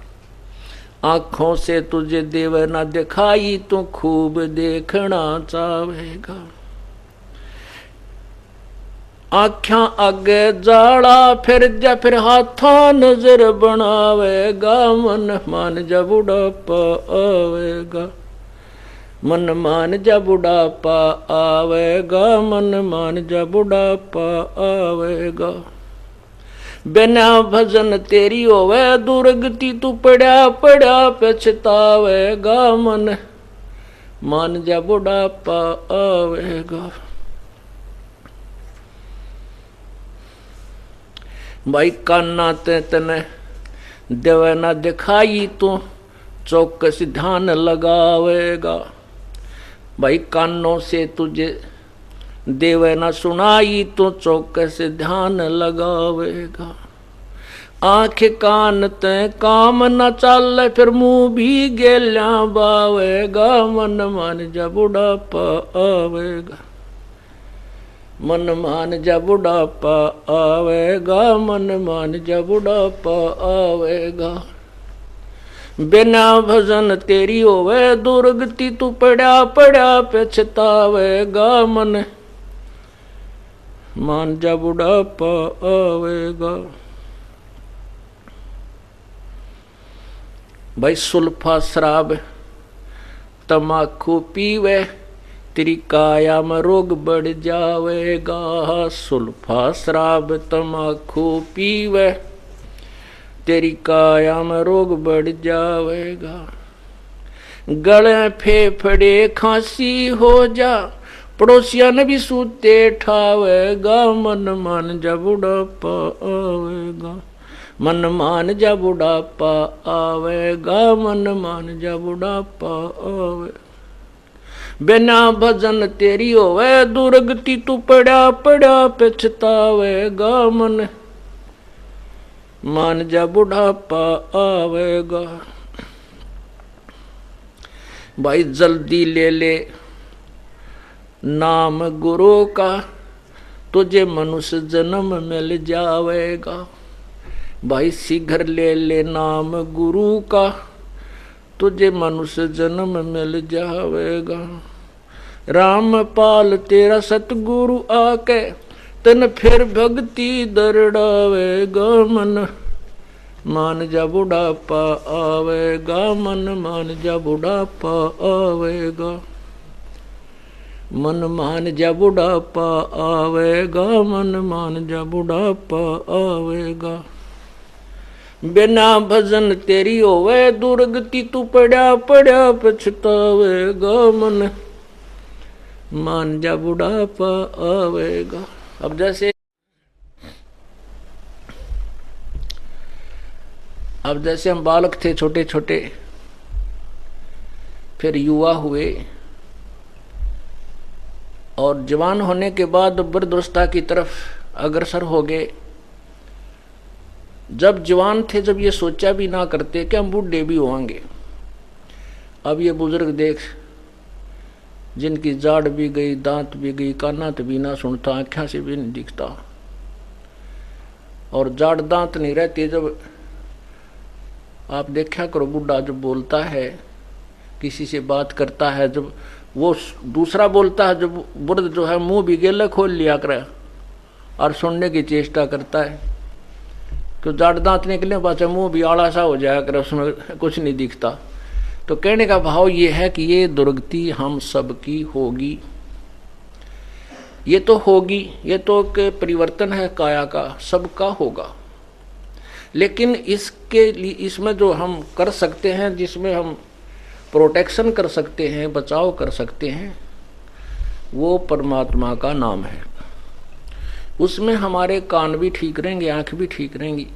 आंखों से तुझे देव ना दिखाई तो खूब देखना चाहेगा। आख्या आगे जाड़ा फिर हाथा नजर बनावेगा। मन मान जा बुढ़ापा आवेगा। मन मान जा बुढ़ापा आवेगा। मन मान जा बुढ़ापा आवेगा। बिना भजन तेरी होवे दुर्गति तू पड़ा पड़ा पछतावेगा। मन मान जा बुढ़ापा आवेगा। भाई कान्ना ते तने देवे ना दिखाई तो चौकस ध्यान लगावेगा। भाई कानों से तुझे देवे ना सुनाई तो चौकस ध्यान लगावेगा। आंख कान ते काम न चल फिर मुंह भी गेल्या बावेगा। मन मान जा बुढ़ापा आवेगा। मन मान जा बुढ़ापा आवेगा। मन मान जा बुढ़ापा आवेगा। बिना भजन तेरी होवे दुर्गति तू पड़ा पड़ा पछतावेगा। मन मान जा बुढ़ापा आवेगा। भाई सुल्फा शराब तमाकू पीवे तेरी काया में रोग बढ़ जावेगा। सुल्फा शराब तमाकू पीवे तेरी काया में रोग बढ़ जावेगा। गले फेफड़े खांसी हो जा पड़ोसिया ने भी सूते ठावेगा। मन मान जा बुढ़ापा आवेगा। मन मान जा बुढ़ापा आवेगा। मन मान जा बुढ़ापा आवेगा। बिना भजन तेरी होवे दुर्गति तू पड़ा पड़ा पछतावेगा। मन मान जा बुढ़ापा आवेगा। भाई जल्दी ले ले नाम गुरु का तुझे मनुष्य जन्म मिल जावेगा। भाई शीघ्र ले ले नाम गुरु का तुझे मनुष्य जन्म मिल जावेगा। रामपाल तेरा सतगुरु आके तन फिर भक्ति दरड़ावेगा। मन मान जा बुढ़ापा आवेगा। मन मान जा बुढ़ापा आवेगा। मन मान जा बुढ़ापा आवेगा। मन मान जा बुढ़ापा आवेगा। बिना भजन तेरी होवे दुर्गति तू पड़ा पड़ा पछतावेगा। मन मान जा बुढ़ापा आवेगा। अब जैसे हम बालक थे छोटे छोटे, फिर युवा हुए और जवान होने के बाद वृद्धावस्था की तरफ अग्रसर हो गए। जब जवान थे जब ये सोचा भी ना करते कि हम बूढ़े भी होंगे। अब ये बुजुर्ग देख जिनकी जाड़ भी गई, दांत भी गई, काना तो भी ना सुनता, आँखों से भी नहीं दिखता, और जाड़ दांत नहीं रहती। जब आप देखा करो बूढ़ा जब बोलता है, किसी से बात करता है, जब वो दूसरा बोलता है, जब बुर्द जो है मुंह भी गेला खोल लिया करे और सुनने की चेष्टा करता है, तो जाड़ दांत निकले पाचा मुंह भी आड़ा सा हो जाया करे, उसमें कुछ नहीं दिखता। तो कहने का भाव ये है कि ये दुर्गति हम सबकी होगी। ये तो होगी, ये तो एक परिवर्तन है काया का, सबका होगा। लेकिन इसके लिए इसमें जो हम कर सकते हैं, जिसमें हम प्रोटेक्शन कर सकते हैं, बचाव कर सकते हैं, वो परमात्मा का नाम है। उसमें हमारे कान भी ठीक रहेंगे, आंख भी ठीक रहेंगी,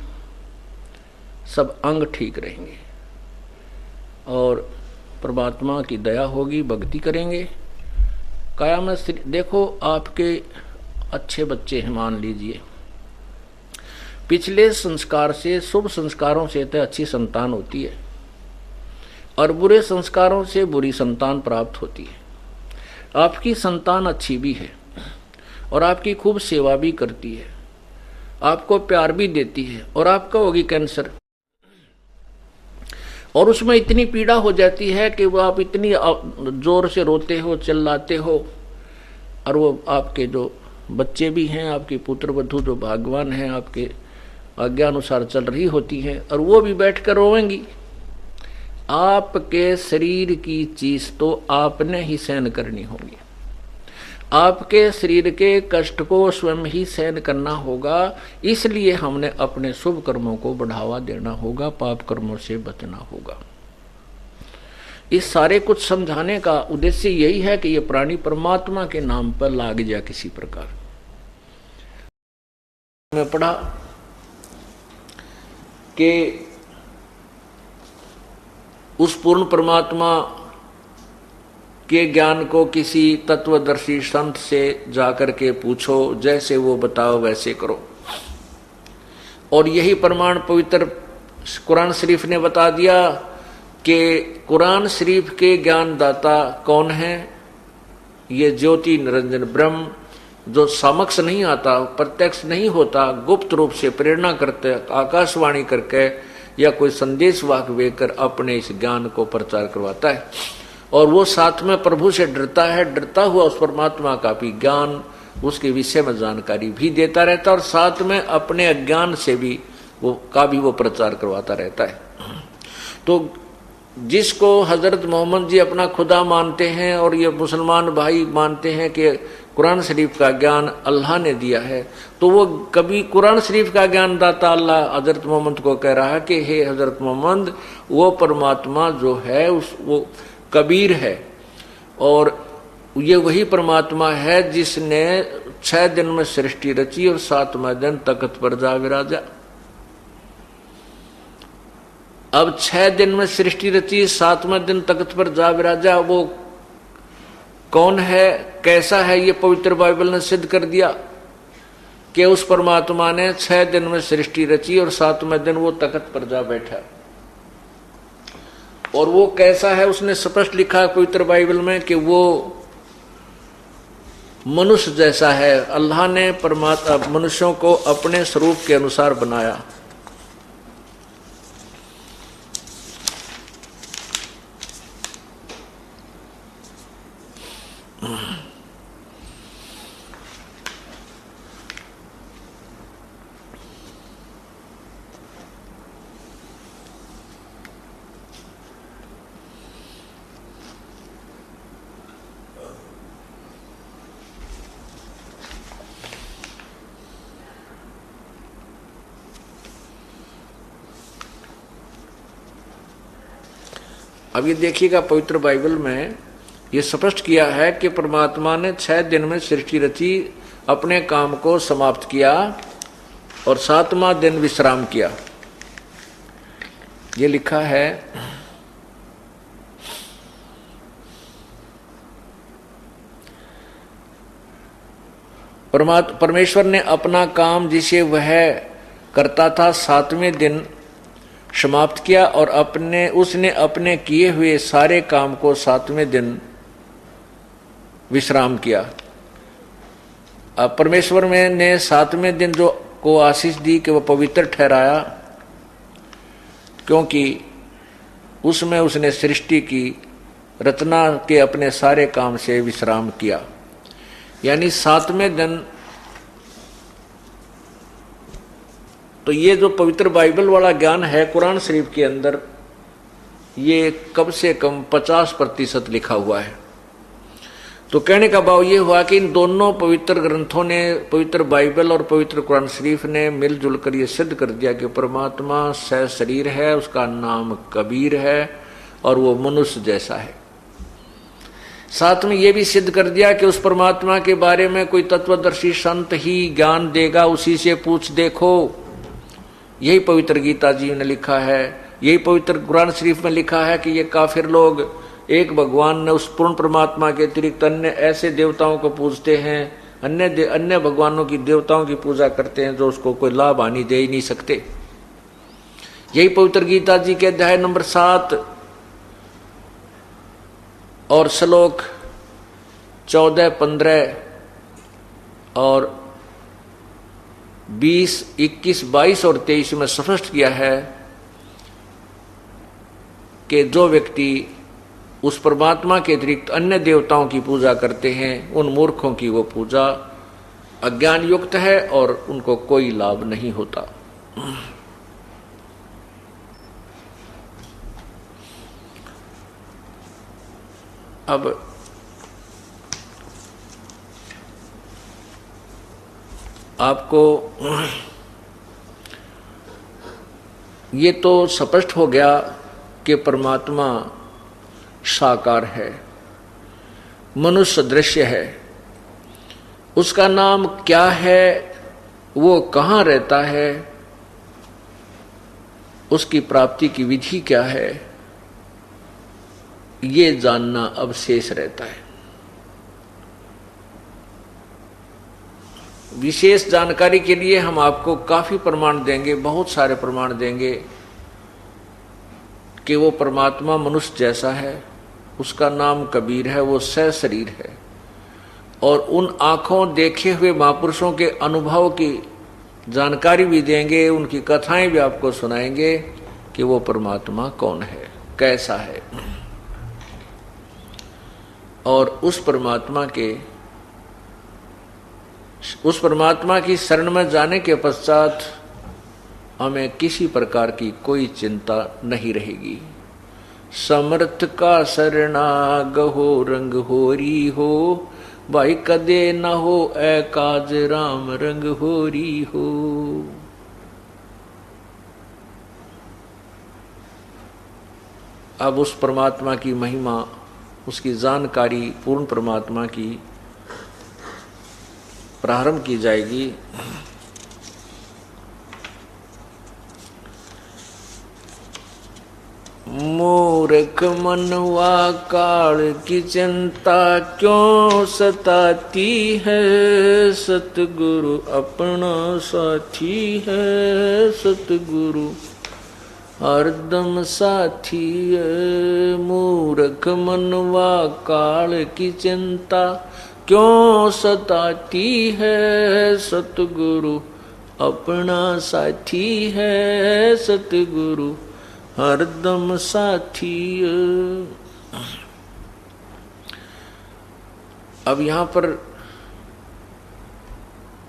सब अंग ठीक रहेंगे, और परमात्मा की दया होगी, भक्ति करेंगे। काया में देखो आपके अच्छे बच्चे हैं, मान लीजिए पिछले संस्कार से, शुभ संस्कारों से तो अच्छी संतान होती है, और बुरे संस्कारों से बुरी संतान प्राप्त होती है। आपकी संतान अच्छी भी है और आपकी खूब सेवा भी करती है, आपको प्यार भी देती है, और आपका होगी कैंसर, और उसमें इतनी पीड़ा हो जाती है कि वो आप इतनी जोर से रोते हो, चिल्लाते हो, और वो आपके जो बच्चे भी हैं, आपके पुत्र वधू जो भाग्यवान हैं, आपके आज्ञा अनुसार चल रही होती हैं, और वो भी बैठ कर रोएंगी। आपके शरीर की चीज तो आपने ही सहन करनी होगी, आपके शरीर के कष्ट को स्वयं ही सहन करना होगा। इसलिए हमने अपने शुभ कर्मों को बढ़ावा देना होगा, पाप कर्मों से बचना होगा। इस सारे कुछ समझाने का उद्देश्य यही है कि ये प्राणी परमात्मा के नाम पर लाग जाए किसी प्रकार। मैं पढ़ा कि उस पूर्ण परमात्मा के ज्ञान को किसी तत्वदर्शी संत से जाकर के पूछो, जैसे वो बताओ वैसे करो। और यही प्रमाण पवित्र कुरान शरीफ ने बता दिया कि कुरान शरीफ के ज्ञानदाता कौन है। ये ज्योति निरंजन ब्रह्म, जो समक्ष नहीं आता, प्रत्यक्ष नहीं होता, गुप्त रूप से प्रेरणा करते, आकाशवाणी करके या कोई संदेश वाहक देकर अपने इस ज्ञान को प्रचार करवाता है। और वो साथ में प्रभु से डरता है, डरता हुआ उस परमात्मा का भी ज्ञान, उसके विषय में जानकारी भी देता रहता है, और साथ में अपने अज्ञान से भी वो प्रचार करवाता रहता है। तो जिसको हजरत मोहम्मद जी अपना खुदा मानते हैं और ये मुसलमान भाई मानते हैं कि कुरान शरीफ का ज्ञान अल्लाह ने दिया है, तो वो कभी कुरान शरीफ का ज्ञान दाता अल्लाह हजरत मोहम्मद को कह रहा है कि हे हजरत मोहम्मद, वो परमात्मा जो है वो कबीर है, और ये वही परमात्मा है जिसने 6 दिन में सृष्टि रची और 7वें दिन तख्त पर जा विराजा। अब 6 दिन में सृष्टि रची, 7वें दिन तख्त पर जा विराजा, वो कौन है, कैसा है, ये पवित्र बाइबल ने सिद्ध कर दिया कि उस परमात्मा ने 6 दिन में सृष्टि रची और 7वें दिन वो तख्त पर जा बैठा। और वो कैसा है, उसने स्पष्ट लिखा पवित्र बाइबल में कि वो मनुष्य जैसा है। अल्लाह ने मनुष्यों को अपने स्वरूप के अनुसार बनाया। अब ये देखिएगा, पवित्र बाइबल में ये स्पष्ट किया है कि परमात्मा ने 6 दिन में सृष्टि रची, अपने काम को समाप्त किया और 7वां दिन विश्राम किया। ये लिखा है परमेश्वर ने अपना काम जिसे वह करता था 7वें दिन समाप्त किया, और उसने अपने किए हुए सारे काम को 7वें दिन विश्राम किया। अब परमेश्वर ने 7वें दिन जो को आशीष दी कि वह पवित्र ठहराया, क्योंकि उसमें उसने सृष्टि की रचना के अपने सारे काम से विश्राम किया। यानी 7वें दिन। तो ये जो पवित्र बाइबल वाला ज्ञान है कुरान शरीफ के अंदर, ये कम से कम 50% लिखा हुआ है। तो कहने का भाव ये हुआ कि इन दोनों पवित्र ग्रंथों ने, पवित्र बाइबल और पवित्र कुरान शरीफ ने मिलजुल कर ये सिद्ध कर दिया कि परमात्मा सह शरीर है, उसका नाम कबीर है और वो मनुष्य जैसा है। साथ में ये भी सिद्ध कर दिया कि उस परमात्मा के बारे में कोई तत्वदर्शी संत ही ज्ञान देगा, उसी से पूछ देखो। यही पवित्र गीता जी ने लिखा है, यही पवित्र कुरान शरीफ में लिखा है कि ये काफिर लोग एक भगवान ने, उस पूर्ण परमात्मा के अतिरिक्त अन्य ऐसे देवताओं को पूजते हैं, अन्य भगवानों की देवताओं की पूजा करते हैं जो उसको कोई लाभ हानि दे ही नहीं सकते। यही पवित्र गीता जी के अध्याय नंबर 7 और श्लोक 14, 15 और 20, 21, 22 और 23 में स्पष्ट किया है कि जो व्यक्ति उस परमात्मा के अतिरिक्त अन्य देवताओं की पूजा करते हैं, उन मूर्खों की वो पूजा अज्ञान युक्त है और उनको कोई लाभ नहीं होता। अब आपको ये तो स्पष्ट हो गया कि परमात्मा साकार है, मनुष्य दृश्य है। उसका नाम क्या है, वो कहाँ रहता है, उसकी प्राप्ति की विधि क्या है, ये जानना अब शेष रहता है। विशेष जानकारी के लिए हम आपको काफी प्रमाण देंगे, बहुत सारे प्रमाण देंगे कि वो परमात्मा मनुष्य जैसा है, उसका नाम कबीर है, वो सशरीर है, और उन आंखों देखे हुए महापुरुषों के अनुभव की जानकारी भी देंगे, उनकी कथाएं भी आपको सुनाएंगे कि वो परमात्मा कौन है, कैसा है। और उस परमात्मा की शरण में जाने के पश्चात हमें किसी प्रकार की कोई चिंता नहीं रहेगी। समर्थ का शरणागहो रंग होरी हो, भाई कदे न हो ए काज राम रंग होरी हो। अब उस परमात्मा की महिमा, उसकी जानकारी, पूर्ण परमात्मा की प्रारंभ की जाएगी। मूर्ख मनवा काल की चिंता क्यों सताती है, सतगुरु अपना साथी है, सतगुरु हरदम साथी है। मूर्ख मनवा काल की चिंता क्यों सताती है, सतगुरु अपना साथी है, सतगुरु हरदम साथी। अब यहां पर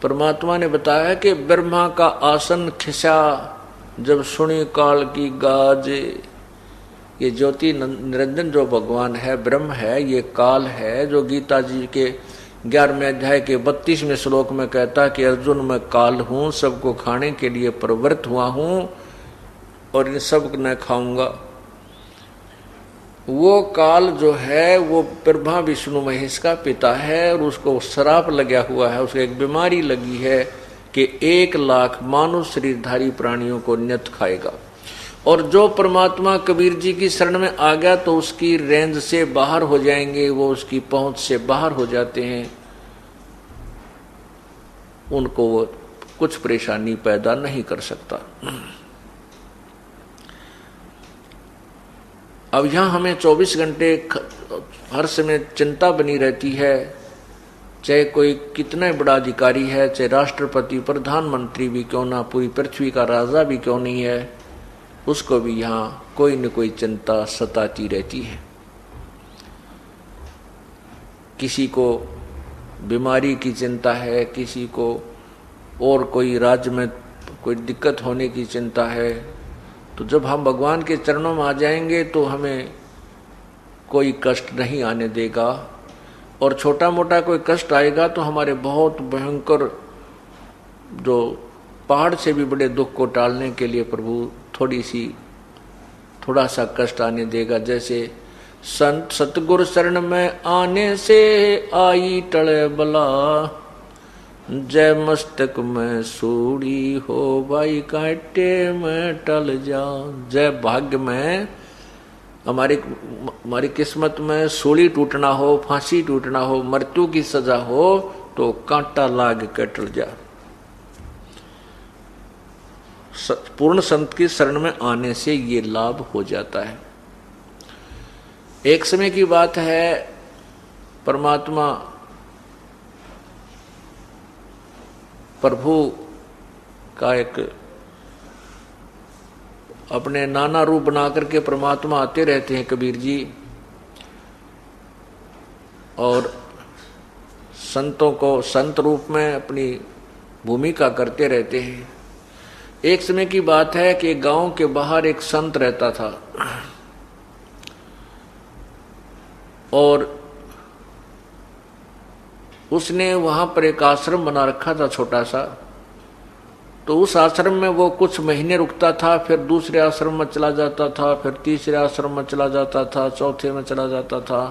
परमात्मा ने बताया कि ब्रह्मा का आसन खिसा जब सुनी काल की गाजे। ये ज्योति निरंजन जो भगवान है, ब्रह्म है, ये काल है, जो गीता जी के 11वें अध्याय के 32वें श्लोक में कहता है कि अर्जुन मैं काल हूं, सबको खाने के लिए प्रवृत्त हुआ हूं और इन सब न खाऊंगा। वो काल जो है वो ब्रह्मा विष्णु महेश का पिता है और उसको श्राप लगा हुआ है, उसको एक बीमारी लगी है कि 1 लाख मानव शरीरधारी प्राणियों को नियत खाएगा। और जो परमात्मा कबीर जी की शरण में आ गया तो उसकी रेंज से बाहर हो जाएंगे, वो उसकी पहुंच से बाहर हो जाते हैं, उनको वो कुछ परेशानी पैदा नहीं कर सकता। अब यहां हमें 24 घंटे हर समय चिंता बनी रहती है, चाहे कोई कितना बड़ा अधिकारी है, चाहे राष्ट्रपति प्रधानमंत्री भी क्यों ना, पूरी पृथ्वी का राजा भी क्यों नहीं है, उसको भी यहाँ कोई न कोई चिंता सताती रहती है। किसी को बीमारी की चिंता है, किसी को और कोई राज्य में कोई दिक्कत होने की चिंता है। तो जब हम भगवान के चरणों में आ जाएंगे तो हमें कोई कष्ट नहीं आने देगा, और छोटा मोटा कोई कष्ट आएगा तो हमारे बहुत भयंकर जो पहाड़ से भी बड़े दुख को टालने के लिए प्रभु थोड़ा सा कष्ट आने देगा। जैसे संत सतगुरु शरण में आने से आई टले बला, जय मस्तक में सूड़ी हो भाई कांटे में टल जा। जय भाग्य में हमारी किस्मत में सूली टूटना हो, फांसी टूटना हो, मृत्यु की सजा हो तो कांटा लाग के टल जा। पूर्ण संत की शरण में आने से ये लाभ हो जाता है। एक समय की बात है, परमात्मा प्रभु का एक अपने नाना रूप बना करके परमात्मा आते रहते हैं कबीर जी, और संतों को संत रूप में अपनी भूमिका करते रहते हैं। एक समय की बात है कि गांव के बाहर एक संत रहता था, और उसने वहां पर एक आश्रम बना रखा था छोटा सा। तो उस आश्रम में वो कुछ महीने रुकता था, फिर दूसरे आश्रम में चला जाता था, फिर तीसरे आश्रम में चला जाता था, चौथे में चला जाता था,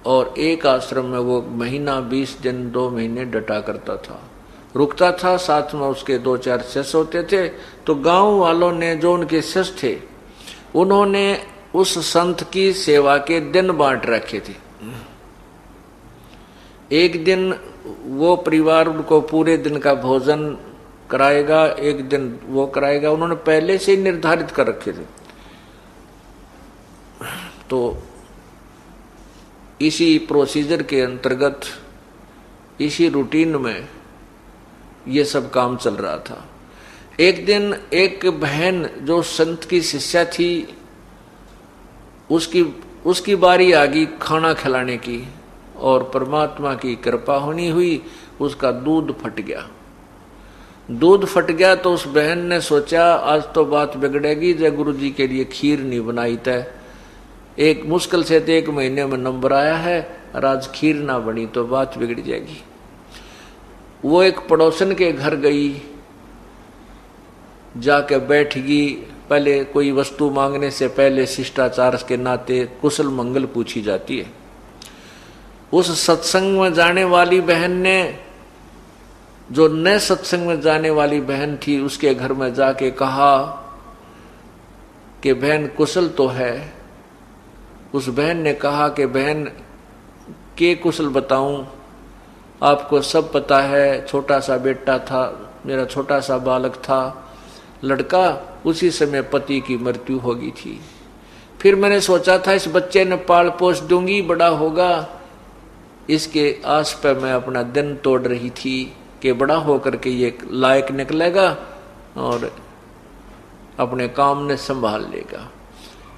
और एक आश्रम में वो महीना 20 दिन 2 महीने डटा करता था, रुकता था। साथ में उसके 2-4 शिष्य होते थे। तो गांव वालों ने, जो उनके शिष्य थे, उन्होंने उस संत की सेवा के दिन बांट रखे थे। एक दिन वो परिवार उनको पूरे दिन का भोजन कराएगा, एक दिन वो कराएगा, उन्होंने पहले से ही निर्धारित कर रखे थे। तो इसी प्रोसीजर के अंतर्गत, इसी रूटीन में ये सब काम चल रहा था। एक दिन एक बहन जो संत की शिष्या थी, उसकी बारी आ गई खाना खिलाने की, और परमात्मा की कृपा होनी हुई, उसका दूध फट गया। दूध फट गया तो उस बहन ने सोचा आज तो बात बिगड़ेगी, जय गुरु जी के लिए खीर नहीं बनाई तय। एक मुश्किल से 1 महीने में नंबर आया है, और आज खीर ना बनी तो बात बिगड़ जाएगी। वो एक पड़ोसन के घर गई, जाके बैठ गई। पहले कोई वस्तु मांगने से पहले शिष्टाचार के नाते कुशल मंगल पूछी जाती है। उस सत्संग में जाने वाली बहन ने, जो नए सत्संग में जाने वाली बहन थी, उसके घर में जाके कहा कि बहन कुशल तो है। उस बहन ने कहा कि बहन के कुशल बताऊं, आपको सब पता है, छोटा सा बेटा था, मेरा छोटा सा बालक था, लड़का, उसी समय पति की मृत्यु हो गई थी। फिर मैंने सोचा था इस बच्चे ने पाल पोस दूंगी, बड़ा होगा, इसके आस पर मैं अपना दिन तोड़ रही थी कि बड़ा होकर के ये लायक निकलेगा और अपने काम ने संभाल लेगा।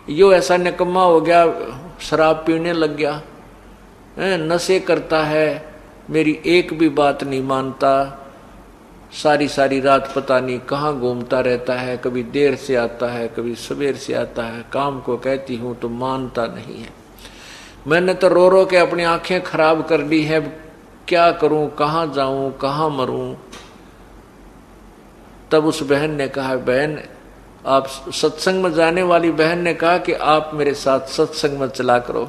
यो ऐसा निकम्मा हो गया, शराब पीने लग गया, नशे करता है, मेरी एक भी बात नहीं मानता, सारी सारी रात पता नहीं कहाँ घूमता रहता है, कभी देर से आता है, कभी सवेर से आता है, काम को कहती हूँ तो मानता नहीं है। मैंने तो रो रो के अपनी आंखें खराब कर ली है, क्या करूं, कहाँ जाऊं, कहाँ मरूं। तब उस बहन ने कहा, बहन आप सत्संग में जाने वाली बहन ने कहा कि आप मेरे साथ सत्संग में चला करो,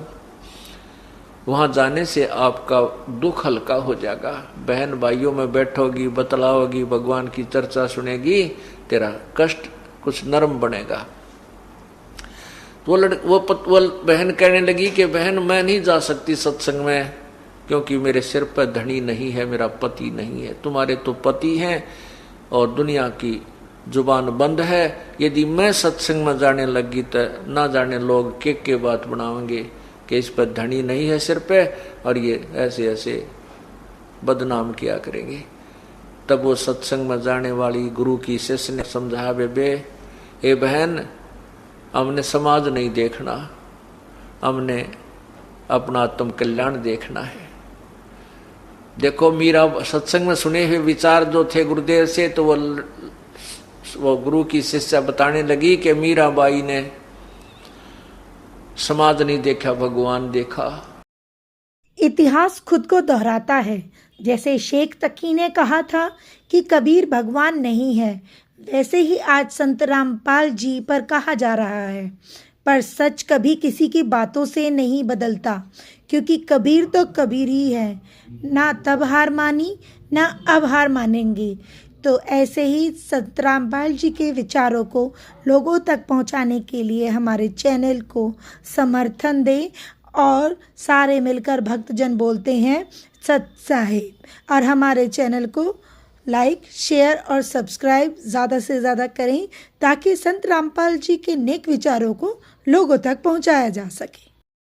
वहां जाने से आपका दुख हल्का हो जाएगा, बहन भाइयों में बैठोगी, बतलाओगी, भगवान की चर्चा सुनेगी, तेरा कष्ट कुछ नरम बनेगा। वो बहन कहने लगी कि बहन मैं नहीं जा सकती सत्संग में, क्योंकि मेरे सिर पर धनी नहीं है, मेरा पति नहीं है। तुम्हारे तो पति हैं और दुनिया की जुबान बंद है, यदि मैं सत्संग में जाने लगी तो ना जाने लोग के बात बनाएंगे कि इस पर धनी नहीं है सिर पे, और ये ऐसे ऐसे बदनाम किया करेंगे। तब वो सत्संग में जाने वाली गुरु की शिष्य ने समझाया, बेबे ए बहन, हमने समाज नहीं देखना, हमने अपना आत्म कल्याण देखना है। देखो मीरा सत्संग में सुने हुए विचार जो थे गुरुदेव से, तो वो गुरु की शिष्या बताने लगी कि मीराबाई ने समाज नहीं देखा, भगवान देखा। इतिहास खुद को दोहराता है। जैसे शेख तकी ने कहा था कि कबीर भगवान नहीं है, वैसे ही आज संत रामपाल जी पर कहा जा रहा है। पर सच कभी किसी की बातों से नहीं बदलता, क्योंकि कबीर तो कबीर ही है, ना तब हार मानी ना अब हार मानेंगे। तो ऐसे ही संत रामपाल जी के विचारों को लोगों तक पहुंचाने के लिए हमारे चैनल को समर्थन दें, और सारे मिलकर भक्तजन बोलते हैं सत साहिब। और हमारे चैनल को लाइक, शेयर और सब्सक्राइब ज़्यादा से ज़्यादा करें, ताकि संत रामपाल जी के नेक विचारों को लोगों तक पहुंचाया जा सके।